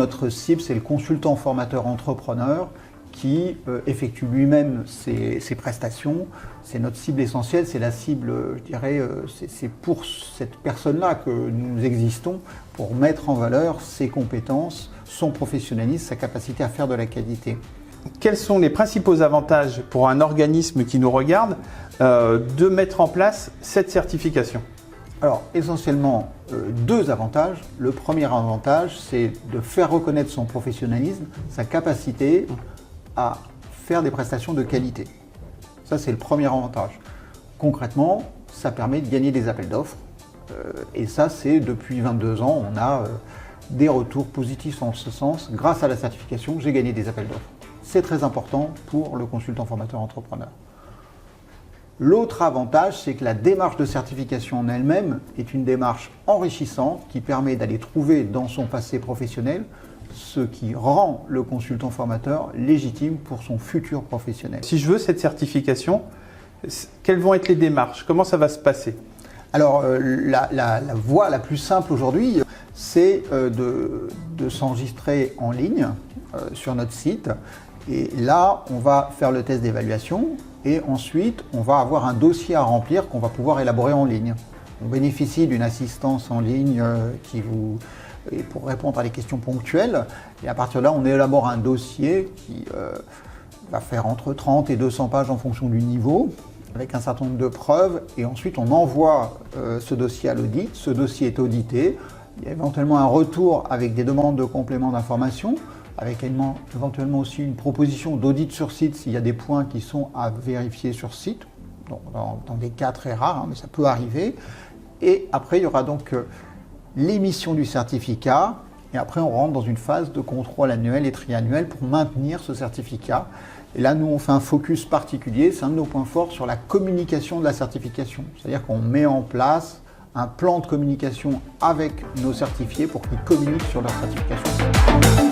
notre cible, c'est le consultant formateur entrepreneur qui effectue lui-même ses prestations. C'est notre cible essentielle, c'est la cible, je dirais, c'est pour cette personne-là que nous existons, pour mettre en valeur ses compétences, son professionnalisme, sa capacité à faire de la qualité. Quels sont les principaux avantages pour un organisme qui nous regarde de mettre en place cette certification? Alors, essentiellement, deux avantages. Le premier avantage, c'est de faire reconnaître son professionnalisme, sa capacité à faire des prestations de qualité. Ça, c'est le premier avantage. Concrètement, ça permet de gagner des appels d'offres. Et ça, c'est depuis 22 ans, on a des retours positifs en ce sens. Grâce à la certification, j'ai gagné des appels d'offres. C'est très important pour le consultant formateur entrepreneur. L'autre avantage, c'est que la démarche de certification en elle-même est une démarche enrichissante qui permet d'aller trouver dans son passé professionnel ce qui rend le consultant formateur légitime pour son futur professionnel. Si je veux cette certification, quelles vont être les démarches? Comment ça va se passer? Alors, la voie la plus simple aujourd'hui, c'est de s'enregistrer en ligne sur notre site. Et là, on va faire le test d'évaluation et ensuite, on va avoir un dossier à remplir qu'on va pouvoir élaborer en ligne. On bénéficie d'une assistance en ligne pour répondre à des questions ponctuelles. Et à partir de là, on élabore un dossier qui va faire entre 30 et 200 pages en fonction du niveau, avec un certain nombre de preuves. Et ensuite, on envoie ce dossier à l'audit. Ce dossier est audité. Il y a éventuellement un retour avec des demandes de compléments d'information, avec éventuellement aussi une proposition d'audit sur site s'il y a des points qui sont à vérifier sur site, donc dans des cas très rares, mais ça peut arriver. Et après, il y aura donc l'émission du certificat, et après on rentre dans une phase de contrôle annuel et triannuel pour maintenir ce certificat. Et là, nous, on fait un focus particulier, c'est un de nos points forts sur la communication de la certification. C'est-à-dire qu'on met en place un plan de communication avec nos certifiés pour qu'ils communiquent sur leur certification.